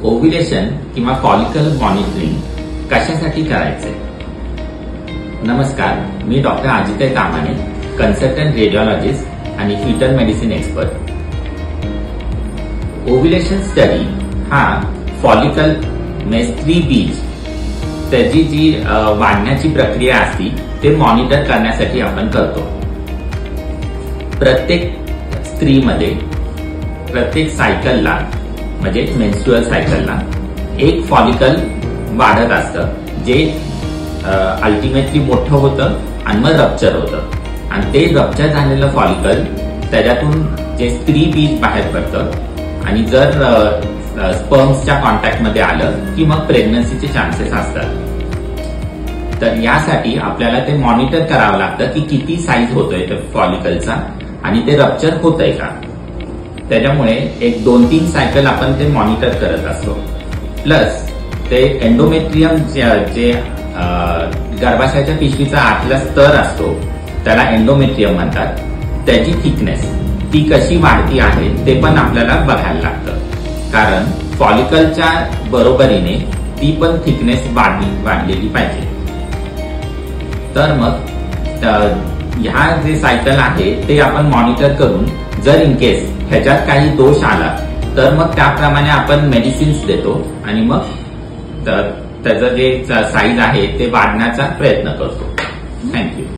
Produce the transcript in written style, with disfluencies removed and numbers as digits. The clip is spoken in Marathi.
ओव्ह्युलेशन किंवा फॉलिकल मॉनिटरिंग कशासाठी करायचे? नमस्कार, मी doctor Ajit Kamane, consultant radiologist आणि fetal medicine expert. Ovulation study हा फॉलिकल स्त्री बीज त्याची जी वाढण्याची प्रक्रिया असती ते मॉनिटर करण्यासाठी आपण करतो. प्रत्येक स्त्रीमध्ये प्रत्येक सायकलला म्हणजे मेन्स्ट्रुअल सायकलला एक फॉलिकल वाढत असतं, जे अल्टिमेटली मोठं होतं आणि मग रप्चर होतं. आणि ते रप्चर झालेलं फॉलिकल त्याच्यातून जे स्त्री बीज बाहेर पडतं आणि जर स्पर्म्सच्या कॉन्टॅक्टमध्ये आलं की मग प्रेग्नन्सीचे चान्सेस असतात. तर यासाठी आपल्याला ते मॉनिटर करावं लागतं की किती साईज होतोय त्या फॉलिकलचा आणि ते रप्चर होतंय का. त्याच्यामुळे एक 2-3 सायकल आपण ते मॉनिटर करत असतो. प्लस ते एंडोमेट्रियम जे गर्भाशयाच्या पिशवीचा आतला स्तर असतो त्याला एंडोमेट्रियम म्हणतात. त्याची थिकनेस ती कशी वाढती आहे ते पण आपल्याला बघायला लागतं, कारण फॉलिकलच्या बरोबरीने ती पण थिकनेस वाढलेली पाहिजे. तर मग ह्या जे सायकल आहे ते आपण मॉनिटर करून जर इन केस ह्याच्यात काही दोष आला तर मग त्याप्रमाणे आपण मेडिसिन्स देतो आणि मग त्याचं जे साईज आहे ते वाढण्याचा प्रयत्न करतो. थँक्यू.